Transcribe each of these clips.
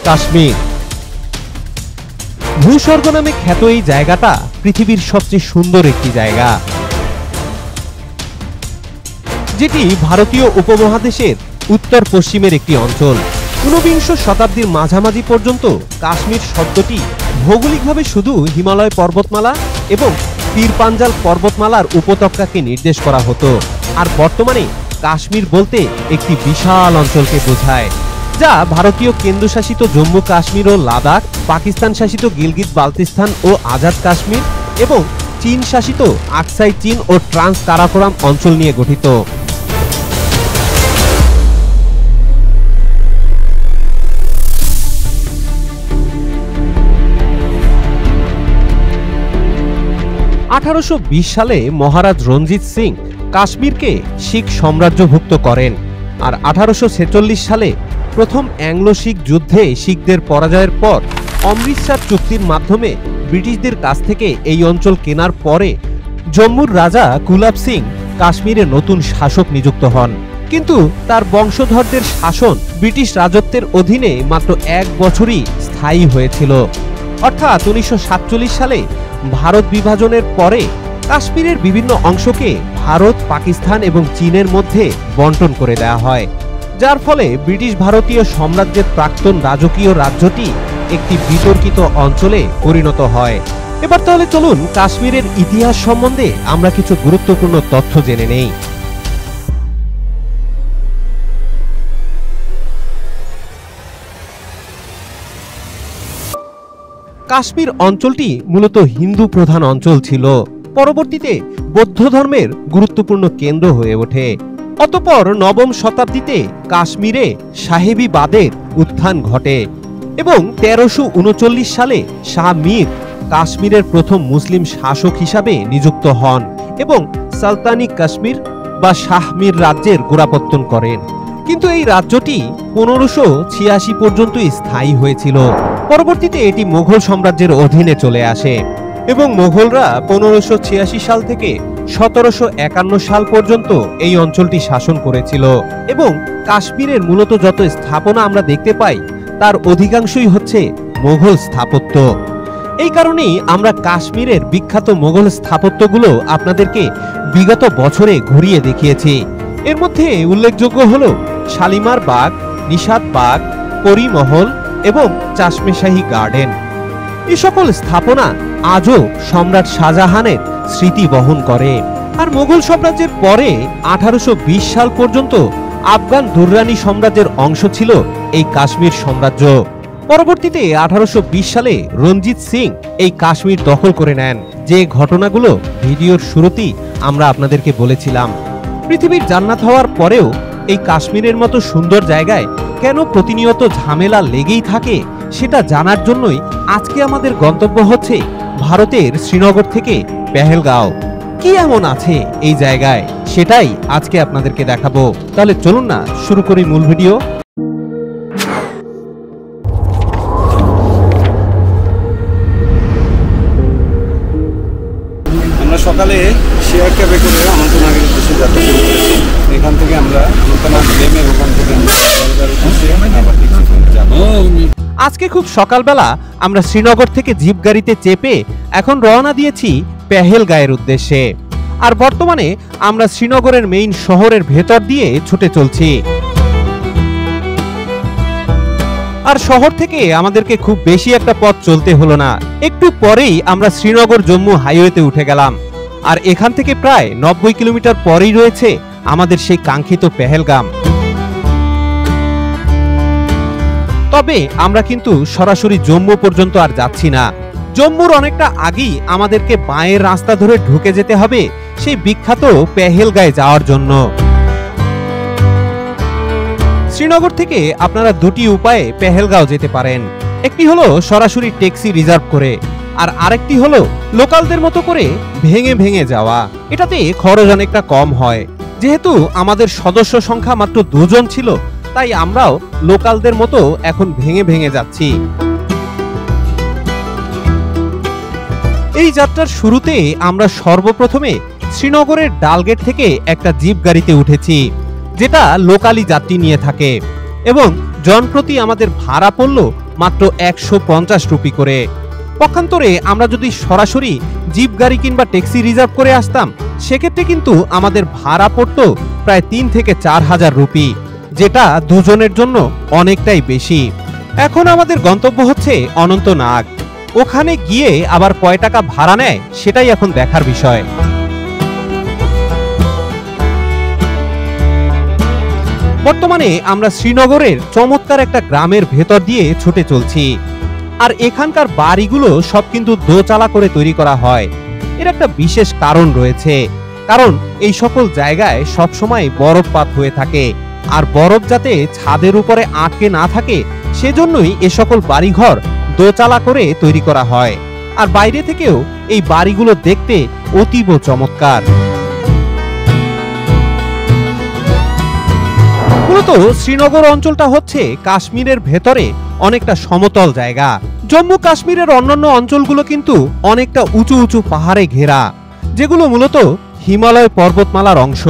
কাশ্মীর। ভূস্বর্গ নামে খ্যাত এই জায়গাটা পৃথিবীর সবচেয়ে সুন্দর একটি জায়গা, যেটি ভারতীয় উপমহাদেশের উত্তর পশ্চিমের একটি অঞ্চল। ঊনবিংশ শতাব্দীর মাঝামাঝি পর্যন্ত কাশ্মীর শব্দটি ভৌগোলিকভাবে শুধু হিমালয় পর্বতমালা এবং পীর পাঞ্জাল পর্বতমালার উপত্যকাকে নির্দেশ করা হতো, আর বর্তমানে কাশ্মীর বলতে একটি বিশাল অঞ্চলকে বোঝায়, যা ভারতীয় কেন্দ্রশাসিত জম্মু কাশ্মীর ও লাদাখ, পাকিস্তান শাসিত গিলগিত বালতিস্তান ও আজাদ কাশ্মীর এবং চীন শাসিত আকসাই চীন ও ট্রান্স কারাকোরাম অঞ্চল নিয়ে গঠিত। 1820 সালে মহারাজ রঞ্জিত সিং কাশ্মীরকে শিখ সাম্রাজ্যভুক্ত করেন, আর 1846 সালে প্রথম অ্যাংলো শিখ যুদ্ধে শিখদের পরাজয়ের পর অমৃতসর চুক্তির মাধ্যমে ব্রিটিশদের কাছ থেকে এই অঞ্চল কেনার পরে জম্মুর রাজা কুলাব সিং কাশ্মীরে নতুন শাসক নিযুক্ত হন। কিন্তু তার বংশধরদের শাসন ব্রিটিশ রাজত্বের অধীনে মাত্র 1 বছরই স্থায়ী হয়েছিল, অর্থাৎ 1947 সালে ভারত বিভাজনের পরে কাশ্মীরের বিভিন্ন অংশকে ভারত, পাকিস্তান এবং চীনের মধ্যে বন্টন করে দেওয়া হয়, যার ফলে ব্রিটিশ ভারতীয় সাম্রাজ্যের প্রাক্তন রাজকীয় রাজ্যটি একটি বিতর্কিত অঞ্চলে পরিণত হয়। এবার তাহলে চলুন কাশ্মীরের ইতিহাস সম্বন্ধে আমরা কিছু গুরুত্বপূর্ণ তথ্য জেনে নেই। কাশ্মীর অঞ্চলটি মূলত হিন্দু প্রধান অঞ্চল ছিল, পরবর্তীতে বৌদ্ধ ধর্মের গুরুত্বপূর্ণ কেন্দ্র হয়ে ওঠে। অতঃপর নবম শতাব্দীতে কাশ্মীরে সাহেবিবাদের উত্থান ঘটে এবং 1339 সালে শাহ মীর কাশ্মীরের প্রথম মুসলিম শাসক হিসাবে নিযুক্ত হন এবং সালতানি কাশ্মীর বা শাহ মীর রাজ্যের গোড়াপত্তন করেন। কিন্তু এই রাজ্যটি 1586 পর্যন্ত স্থায়ী হয়েছিল। পরবর্তীতে এটি মুঘল সাম্রাজ্যের অধীনে চলে আসে এবং মুঘলরা 1586 সাল থেকে 1751 সাল পর্যন্ত এই অঞ্চলটি শাসন করেছিল এবং কাশ্মীরের মূলত যত স্থাপনা আমরা দেখতে পাই তার অধিকাংশই হচ্ছে মুঘল স্থাপত্য। এই কারণেই আমরা কাশ্মীরের বিখ্যাত মুঘল স্থাপত্যগুলো আপনাদেরকে বিগত বছরে ঘুরিয়ে দেখিয়েছি। এর মধ্যে উল্লেখযোগ্য হল শালিমার বাগ, নিশাত বাগ, পরিমহল এবং চাশমেশাহী গার্ডেন। এই সকল স্থাপনা আজও সম্রাট শাহজাহানের স্মৃতি বহন করে। আর মুঘল সাম্রাজ্যের পরে 1820 সাল পর্যন্ত আফগান দুররানি সাম্রাজ্যের অংশ ছিল এই কাশ্মীর সাম্রাজ্য। পরবর্তীতে 1820 সালে রঞ্জিত সিং এই কাশ্মীর দখল করে নেন, যে ঘটনাগুলো ভিডিওর শুরুতেই আমরা আপনাদেরকে বলেছিলাম। পৃথিবীর জান্নাত হওয়ার পরেও এই কাশ্মীরের মতো সুন্দর জায়গায় কেন প্রতিনিয়ত ঝামেলা লেগেই থাকে সেটা জানার জন্যই আজকে আমাদের গন্তব্য হচ্ছে ভারতের শ্রীনগর থেকে পেহেলগাঁও। কি এমন আছে এই জায়গায় সেটাই আজকে আপনাদেরকে দেখাবো। তাহলে চলুন না শুরু করি মূল ভিডিও। আমরা সকালে শেয়ার ক্যাবে করে অনন্তনাগের উদ্দেশ্যে যাত্রা শুরু করেছি। এখান থেকে আমরা অনন্তনাগ ড্যামের ওখান থেকে আজকে খুব সকালবেলা আমরা শ্রীনগর থেকে জিপ গাড়িতে চেপে এখন রওনা দিয়েছি পেহেলগাঁওয়ের উদ্দেশ্যে। আর বর্তমানে আমরা শ্রীনগরের মেইন শহরের ভেতর দিয়ে ছুটে চলছি। আর শহর থেকে আমাদেরকে খুব বেশি একটা পথ চলতে হলো না, একটু পরেই আমরা শ্রীনগর জম্মু হাইওয়েতে উঠে গেলাম। আর এখান থেকে প্রায় 90 কিলোমিটার পরেই রয়েছে আমাদের সেই কাঙ্ক্ষিত পেহেলগাম। তবে আমরা কিন্তু সরাসরি জম্মু পর্যন্ত আর যাচ্ছি না। জম্মুর অনেকটা আগেই আমাদেরকে বাঁয়ের রাস্তা ধরে ঢুকে যেতে হবে সেই বিখ্যাত পেহেলগাঁয়ে যাওয়ার জন্য। শ্রীনগর থেকে আপনারা দুটি উপায়ে পেহেলগাঁও যেতে পারেন। একটি হলো সরাসরি ট্যাক্সি রিজার্ভ করে, আর আরেকটি হলো লোকালদের মতো করে ভেঙে ভেঙে যাওয়া। এটাতে খরচ অনেকটা কম হয়। যেহেতু আমাদের সদস্য সংখ্যা মাত্র 2 জন ছিল, তাই আমরাও লোকালদের মতো এখন ভেঙে ভেঙে যাচ্ছি। এই যাত্রার শুরুতে আমরা সর্বপ্রথমে শ্রীনগরের ডালগেট থেকে একটা জিপ গাড়িতে উঠেছি, যেটা লোকালি যাত্রী নিয়ে থাকে এবং জনপ্রতি আমাদের ভাড়া পড়ল মাত্র 150 রুপি করে। পক্ষান্তরে আমরা যদি সরাসরি জিপ গাড়ি কিংবা ট্যাক্সি রিজার্ভ করে আসতাম, সেক্ষেত্রে কিন্তু আমাদের ভাড়া পড়তো প্রায় 3 থেকে 4,000 রুপি, যেটা দুজনের জন্য অনেকটাই বেশি। এখন আমাদের গন্তব্য হচ্ছে অনন্তনাগ। ওখানে গিয়ে আবার কয় টাকা ভাড়া নেয় সেটাই এখন দেখার বিষয়। বর্তমানে আমরা শ্রীনগরের চমৎকার একটা গ্রামের ভেতর দিয়ে ছুটে চলছি। আর এখানকার বাড়িগুলো সব কিন্তু দোচালা করে তৈরি করা হয়। এর একটা বিশেষ কারণ রয়েছে, কারণ এই সকল জায়গায় সবসময় বরফপাত হয়ে থাকে, আর বরফ যাতে ছাদের উপরে আটকে না থাকে সেজন্যই এ সকল বাড়িঘর দোচালা করে তৈরি করা হয়। আর বাইরে থেকেও এই বাড়িগুলো দেখতে অতীব চমৎকার। মূলত শ্রীনগর অঞ্চলটা হচ্ছে কাশ্মীরের ভেতরে অনেকটা সমতল জায়গা। জম্মু কাশ্মীরের অন্যান্য অঞ্চলগুলো কিন্তু অনেকটা উঁচু উঁচু পাহাড়ে ঘেরা, যেগুলো মূলত হিমালয় পর্বতমালার অংশ।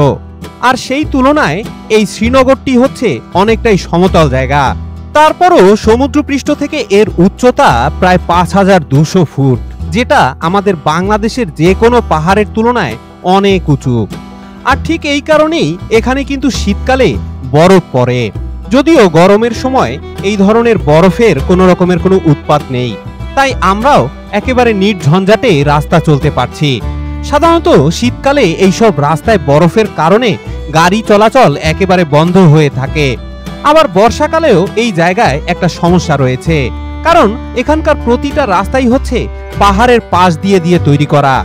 আর সেই তুলনায় এই শ্রীনগরটি হচ্ছে অনেকটাই সমতল জায়গা। তারপরও সমুদ্রপৃষ্ঠ থেকে এর উচ্চতা প্রায় 5200 ফুট, যেটা আমাদের বাংলাদেশের যে কোনো পাহাড়ের তুলনায় অনেক উঁচু। আর ঠিক এই কারণেই এখানে কিন্তু শীতকালে বরফ পড়ে, যদিও গরমের সময় এই ধরনের বরফের কোনো রকমের কোনো উৎপাত নেই, তাই আমরাও একেবারে নির্ঝঞ্ঝাটে রাস্তা চলতে পারছি। সাধারণত শীতকালে এইসব রাস্তায় বরফের কারণে গাড়ি চলাচল একেবারে বন্ধ হয়ে থাকে। আবার বর্ষাকালেও এই জায়গায় একটা সমস্যা রয়েছে, কারণ এখানকার প্রতিটা রাস্তাই হচ্ছে পাহাড়ের পাশ দিয়ে দিয়ে তৈরি করা।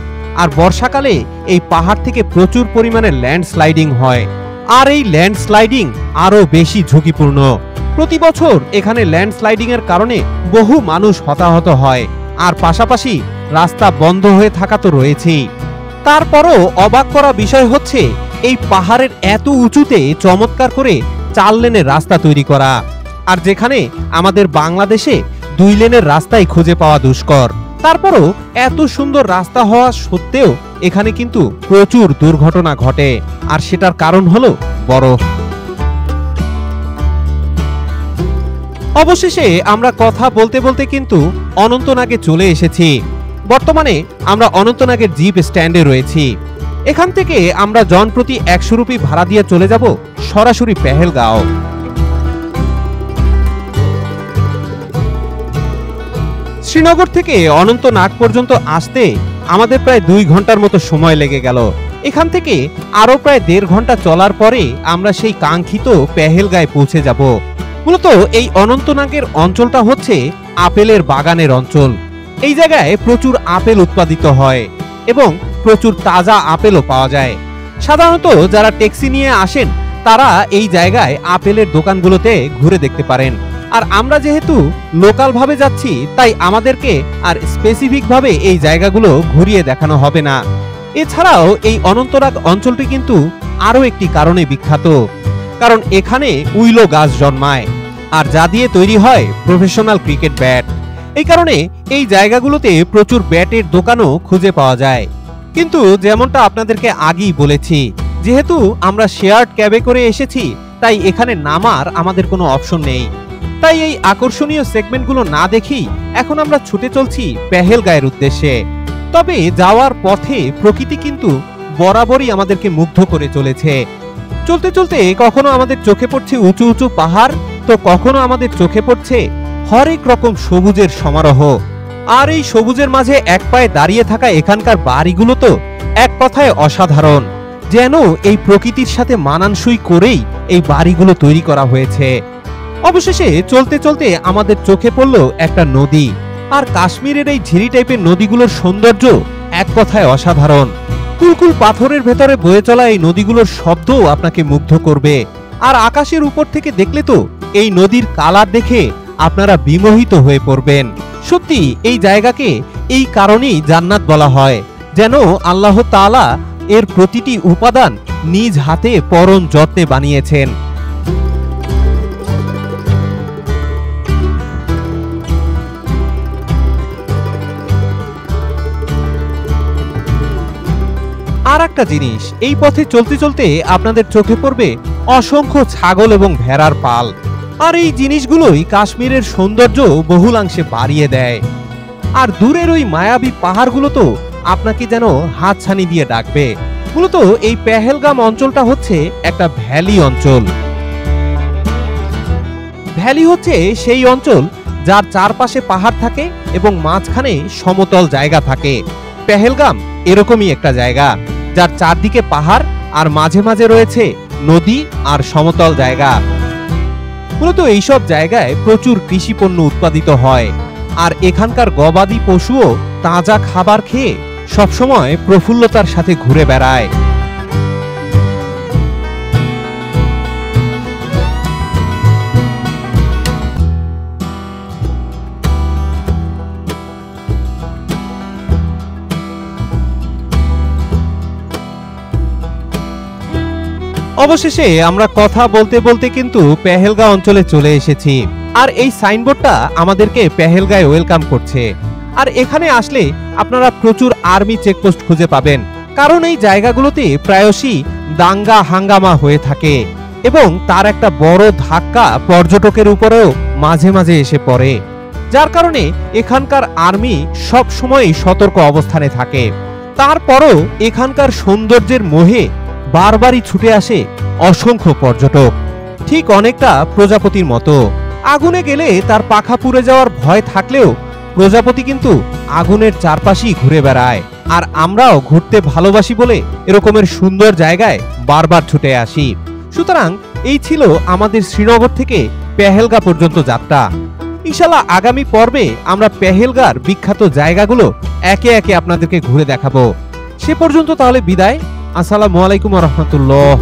আর বর্ষাকালে এই পাহাড় থেকে প্রচুর পরিমাণে ল্যান্ডস্লাইডিং হয়, আর এই ল্যান্ডস্লাইডিং আরো বেশি ঝুঁকিপূর্ণ। প্রতি বছর এখানে ল্যান্ডস্লাইডিং এর কারণে বহু মানুষ হতাহত হয়, আর পাশাপাশি রাস্তা বন্ধ হয়ে থাকা তো রয়েছেই। তারপরও অবাক করা বিষয় হচ্ছে এই পাহাড়ের এত উঁচুতে চমৎকার করে 4 লেনের রাস্তা তৈরি করা, আর যেখানে আমাদের বাংলাদেশে 2 লেনের রাস্তাই খুঁজে পাওয়া দুষ্কর। তারপরও এত সুন্দর রাস্তা হওয়া সত্ত্বেও এখানে কিন্তু প্রচুর দুর্ঘটনা ঘটে, আর সেটার কারণ হলো বরফ। অবশেষে আমরা কথা বলতে বলতে কিন্তু অনন্তনাগে চলে এসেছি। বর্তমানে আমরা অনন্তনাগের জিপ স্ট্যান্ডে রয়েছি। এখান থেকে আমরা জনপ্রতি 100 রুপি ভাড়া দিয়ে চলে যাব সরাসরি পেহেলগাঁও। শ্রীনগর থেকে অনন্তনাগ পর্যন্ত আসতে আমাদের প্রায় 2 ঘন্টার মতো সময় লেগে গেল। এখান থেকে আরো প্রায় 1.5 ঘন্টা চলার পরে আমরা সেই কাঙ্ক্ষিত পেহেলগাঁয়ে পৌঁছে যাব। মূলত এই অনন্তনাগের অঞ্চলটা হচ্ছে আপেলের বাগানের অঞ্চল। এই জায়গায় প্রচুর আপেল উৎপাদিত হয় এবং প্রচুর তাজা আপেলও পাওয়া যায়। সাধারণত যারা ট্যাক্সি নিয়ে আসেন তারা এই জায়গায় আপেলের দোকানগুলোতে ঘুরে দেখতে পারেন। আর আমরা যেহেতু লোকাল ভাবে যাচ্ছি, তাই আমাদেরকে আর স্পেসিফিক ভাবে এই জায়গাগুলো ঘুরিয়ে দেখানো হবে না। এছাড়াও এই অনন্তনাগ অঞ্চলটি কিন্তু আরো একটি কারণে বিখ্যাত, কারণ এখানে উইলো গাছ জন্মায়, আর যা দিয়ে তৈরি হয় প্রফেশনাল ক্রিকেট ব্যাট। এই কারণে এই জায়গাগুলোতে প্রচুর ব্যাটের দোকানও খুঁজে পাওয়া যায়। কিন্তু যেমনটা আপনাদেরকে আগেই বলেছি, যেহেতু আমরা শেয়ার্ড ক্যাবে করে এসেছি, তাই এখানে নামার আমাদের কোনো অপশন নেই। তাই এই আকর্ষণীয় সেগমেন্টগুলো না দেখি এখন আমরা ছুটে চলছি পেহেলগাঁয়ের উদ্দেশ্যে। তবে যাওয়ার পথে প্রকৃতি কিন্তু বরাবরই আমাদেরকে মুগ্ধ করে চলেছে। চলতে চলতে কখনো আমাদের চোখে পড়ছে উঁচু উঁচু পাহাড়, তো কখনো আমাদের চোখে পড়ছে হরেক রকম সবুজের সমারোহ। আর এই সবুজের মাঝে এক পায়ে দাঁড়িয়ে থাকা এখানকার বাড়িগুলো তো এক কথায় অসাধারণ, যেন এই প্রকৃতির সাথে মানানসই করেই এই বাড়িগুলো তৈরি করা হয়েছে। অবশেষে চলতে চলতে আমাদের চোখে পড়ল একটা নদী, আর কাশ্মীরের এই ঝিরি টাইপের নদীগুলোর সৌন্দর্য এক কথায় অসাধারণ। কুলকুল পাথরের ভেতরে বয়ে চলা এই নদীগুলোর শব্দও আপনাকে মুগ্ধ করবে। আর আকাশের উপর থেকে দেখলে তো এই নদীর কালার দেখে আপনারা বিমোহিত হয়ে পড়বেন। সত্যি এই জায়গাকে এই কারণেই জান্নাত বলা হয়, যেন আল্লাহ তাআলা এর প্রতিটি উপাদান নিজ হাতে পরম যত্নে বানিয়েছেন। আর একটা জিনিস, এই পথে চলতে চলতে আপনাদের চোখে পড়বে অসংখ্য ছাগল এবং ভেড়ার পাল। আর এই জিনিসগুলোই কাশ্মীরের সৌন্দর্য বহুলাংশে বাড়িয়ে দেয়। আর দূরের ওই মায়াবী পাহাড়গুলো তো আপনাকে যেন হাতছানি দিয়ে ডাকবে। মূলত এই পেহেলগাম অঞ্চলটা হচ্ছে একটা ভ্যালি অঞ্চল। ভ্যালি হচ্ছে সেই অঞ্চল যার চারপাশে পাহাড় থাকে এবং মাঝখানে সমতল জায়গা থাকে। পেহেলগাম এরকমই একটা জায়গা যার চারদিকে পাহাড় আর মাঝে মাঝে রয়েছে নদী আর সমতল জায়গা। মূলত এইসব জায়গায় প্রচুর কৃষি পণ্য উৎপাদিত হয়, আর এখানকার গবাদি পশুও তাজা খাবার খেয়ে সবসময় প্রফুল্লতার সাথে ঘুরে বেড়ায়। অবশেষে আমরা কথা বলতে বলতে কিন্তু পেহেলগা অঞ্চলে চলে এসেছি। আর এই সাইনবোর্ডটা আমাদেরকে পেহেলগায় ওয়েলকাম করছে। আর এখানে আসলে আপনারা প্রচুর আর্মি চেকপোস্ট খুঁজে পাবেন, কারণ এই জায়গাগুলোতে প্রায়শই দাঙ্গা হাঙ্গামা হয়ে থাকে এবং তার একটা বড় ধাক্কা পর্যটকের উপরেও মাঝে মাঝে এসে পড়ে, যার কারণে এখানকার আর্মি সব সময় সতর্ক অবস্থানে থাকে। তারপরও এখানকার সৌন্দর্যের মোহে বারবারই ছুটে আসে অসংখ্য পর্যটক, ঠিক অনেকটা প্রজাপতির মতো। আগুনে গেলে তার পাখা পুড়ে যাওয়ার ভয় থাকলেও প্রজাপতি কিন্তু আগুনের চারপাশেই ঘুরে বেড়ায়। আর আমরাও ঘুরতে ভালোবাসি বলে এরকমের সুন্দর জায়গায় বারবার ছুটে আসি। সুতরাং এই ছিল আমাদের শ্রীনগর থেকে পেহেলগা পর্যন্ত যাত্রা। ইনশাআল্লাহ আগামী পর্বে আমরা পেহেলগার বিখ্যাত জায়গাগুলো একে একে আপনাদেরকে ঘুরে দেখাবো। সে পর্যন্ত তাহলে বিদায়। আসসালামু আলাইকুম ওয়া রাহমাতুল্লাহ।